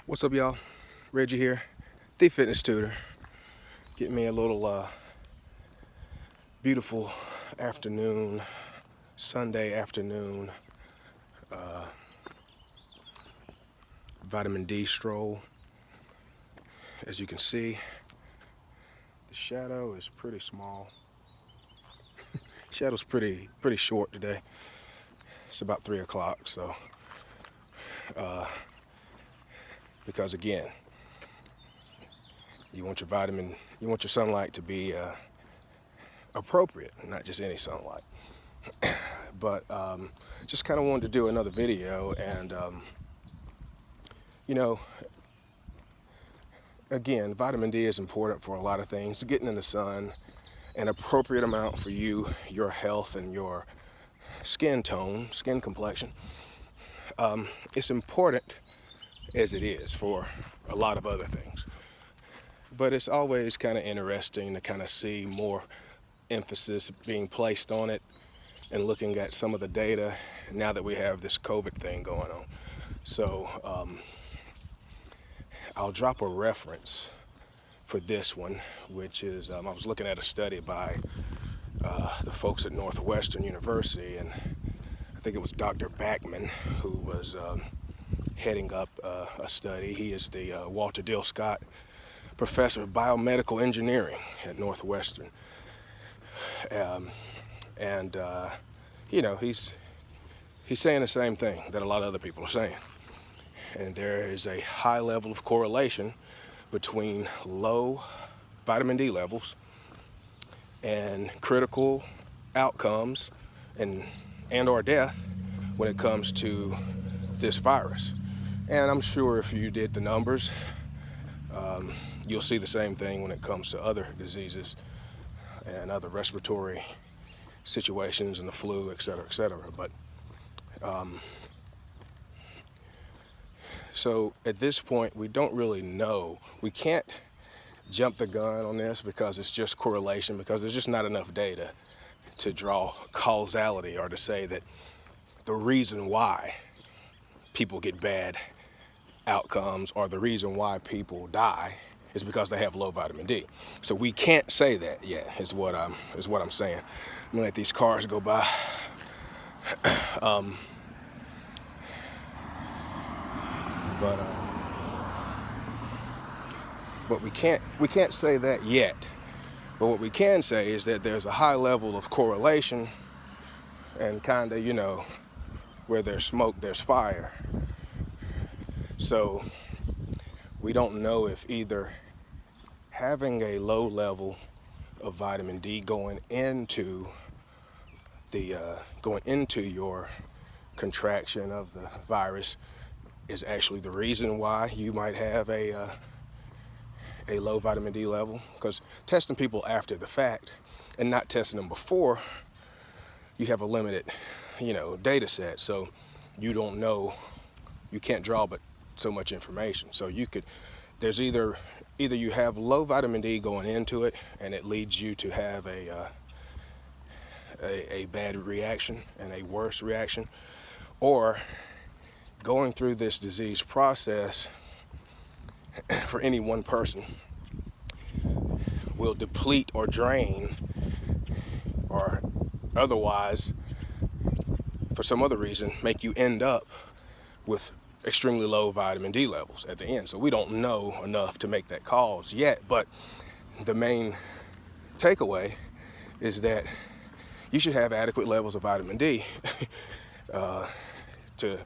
What's up, y'all? Reggie here, the fitness tutor. Getting me a little beautiful afternoon, Sunday afternoon vitamin D stroll. As you can see, the shadow is pretty small. Shadow's pretty short today. It's about 3 o'clock, so because again, you want your sunlight to be appropriate, not just any sunlight. But just kind of wanted to do another video, and again, vitamin D is important for a lot of things. Getting in the sun, an appropriate amount for you, your health, and your skin tone, skin complexion. It's important as it is for a lot of other things. But it's always kind of interesting to kind of see more emphasis being placed on it and looking at some of the data now that we have this COVID thing going on. So I'll drop a reference for this one, which is, I was looking at a study by the folks at Northwestern University, and I think it was Dr. Backman who was heading up a study. He is the Walter Dill Scott Professor of Biomedical Engineering at Northwestern. He's saying the same thing that a lot of other people are saying. And there is a high level of correlation between low vitamin D levels and critical outcomes and or death when it comes to this virus. And I'm sure if you did the numbers, you'll see the same thing when it comes to other diseases and other respiratory situations and the flu, et cetera, et cetera. But so at this point, we don't really know. We can't jump the gun on this because it's just correlation, because there's just not enough data to draw causality or to say that the reason why people get bad outcomes or the reason why people die is because they have low vitamin D. So we can't say that yet, is what I'm saying. I'm gonna let these cars go by. But we can't say that yet. But what we can say is that there's a high level of correlation, and kind of, where there's smoke, there's fire. So we don't know if either having a low level of vitamin D going into your contraction of the virus is actually the reason why you might have a low vitamin D level. Because testing people after the fact and not testing them before, you have a limited, data set. So you don't know, you can't draw but so much information. So there's either you have low vitamin D going into it and it leads you to have a bad reaction and a worse reaction, or going through this disease process for any one person will deplete or drain or otherwise, for some other reason, make you end up with extremely low vitamin D levels at the end. So we don't know enough to make that calls yet, but the main takeaway is that you should have adequate levels of vitamin D to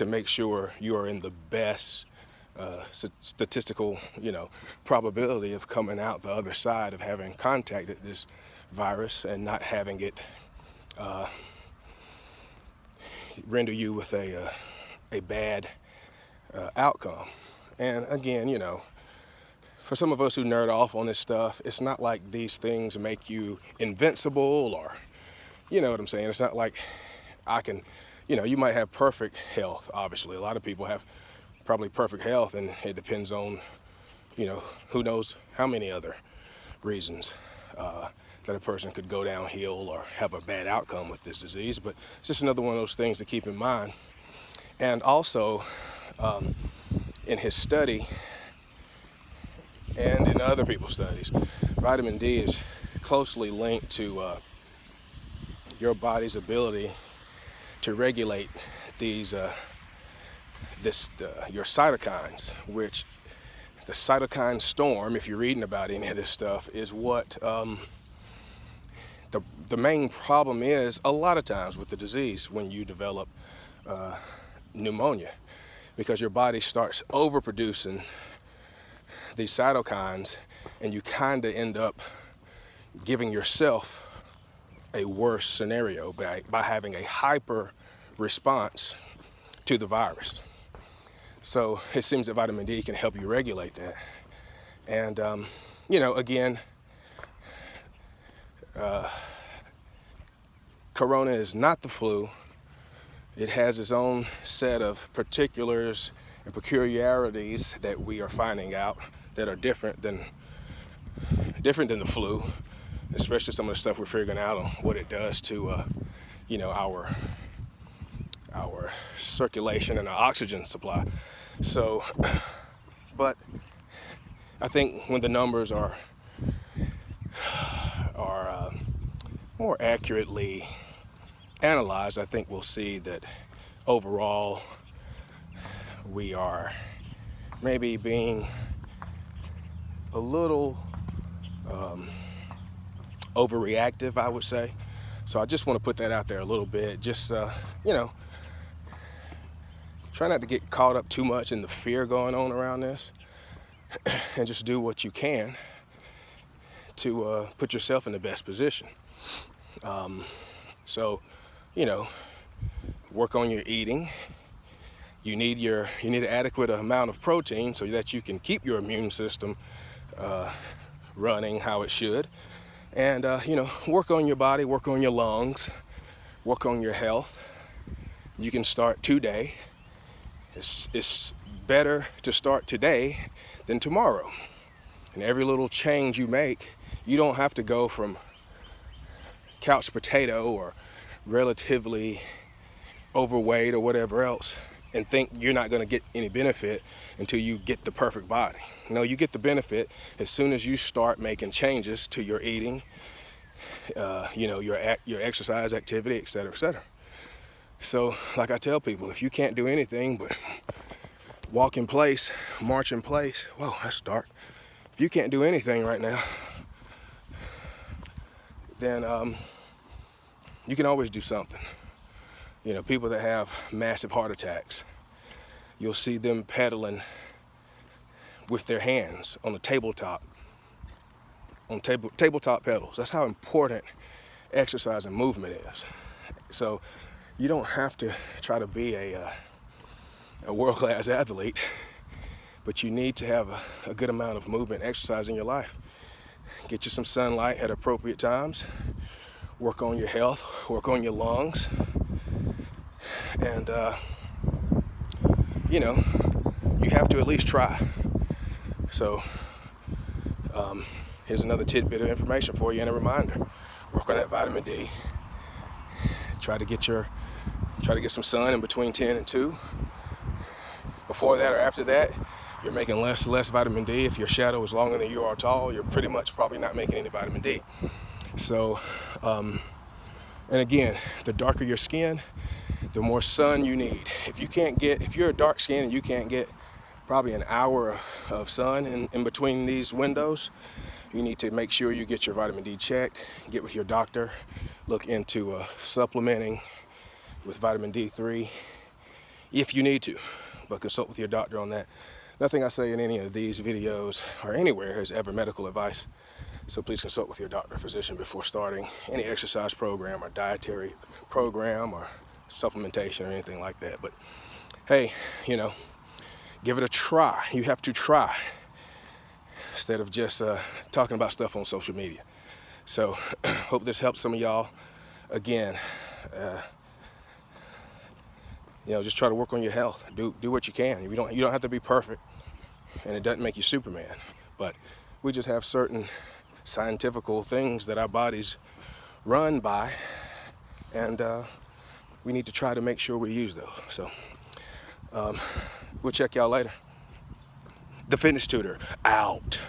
make sure you are in the best statistical, probability of coming out the other side of having contacted this virus and not having it render you with a bad outcome. And again, for some of us who nerd off on this stuff, it's not like these things make you invincible, or, you know what I'm saying? It's not like I can, you might have perfect health. Obviously, a lot of people have probably perfect health, and it depends on, who knows how many other reasons that a person could go downhill or have a bad outcome with this disease. But it's just another one of those things to keep in mind. And also, in his study and in other people's studies, vitamin D is closely linked to your body's ability to regulate these your cytokines, which the cytokine storm, if you're reading about any of this stuff, is what the main problem is a lot of times with the disease when you develop pneumonia, because your body starts overproducing these cytokines and you kind of end up giving yourself a worse scenario by having a hyper response to the virus. So it seems that vitamin D can help you regulate that. And, again, Corona is not the flu. It has its own set of particulars and peculiarities that we are finding out that are different than the flu, especially some of the stuff we're figuring out on what it does to, our circulation and our oxygen supply. So, but I think when the numbers are more accurately analyzed, I think we'll see that overall we are maybe being a little overreactive, I would say. So I just want to put that out there a little bit. Just, try not to get caught up too much in the fear going on around this, and just do what you can to put yourself in the best position. So, work on your eating. You need an adequate amount of protein so that you can keep your immune system running how it should. And, work on your body, work on your lungs, work on your health. You can start today. It's better to start today than tomorrow. And every little change you make, you don't have to go from couch potato or relatively overweight or whatever else and think you're not going to get any benefit until you get the perfect body. No, you get the benefit as soon as you start making changes to your eating, your exercise activity, et cetera, et cetera. So, like I tell people, if you can't do anything but walk in place, march in place, whoa, that's dark. If you can't do anything right now, then you can always do something. People that have massive heart attacks, you'll see them pedaling with their hands on the tabletop, on tabletop pedals. That's how important exercise and movement is. So you don't have to try to be a world-class athlete, but you need to have a good amount of movement, exercise in your life. Get you some sunlight at appropriate times. Work on your health, work on your lungs, and you have to at least try. So here's another tidbit of information for you and a reminder. Work on that vitamin D. Try to get some sun in between 10 and 2. Before that or after that, you're making less vitamin D. If your shadow is longer than you are tall, you're pretty much probably not making any vitamin D. So, and again, the darker your skin, the more sun you need. If you're a dark skin and you can't get probably an hour of sun in between these windows, you need to make sure you get your vitamin D checked, get with your doctor, look into supplementing with vitamin D3 if you need to, but consult with your doctor on that. Nothing I say in any of these videos or anywhere is ever medical advice, so please consult with your doctor or physician before starting any exercise program or dietary program or supplementation or anything like that. But hey, give it a try. You have to try instead of just talking about stuff on social media. So hope this helps some of y'all. Again, just try to work on your health. Do what you can. You don't have to be perfect, and it doesn't make you Superman. But we just have certain scientific things that our bodies run by, and we need to try to make sure we use those. So we'll check y'all later. The fitness tutor, out.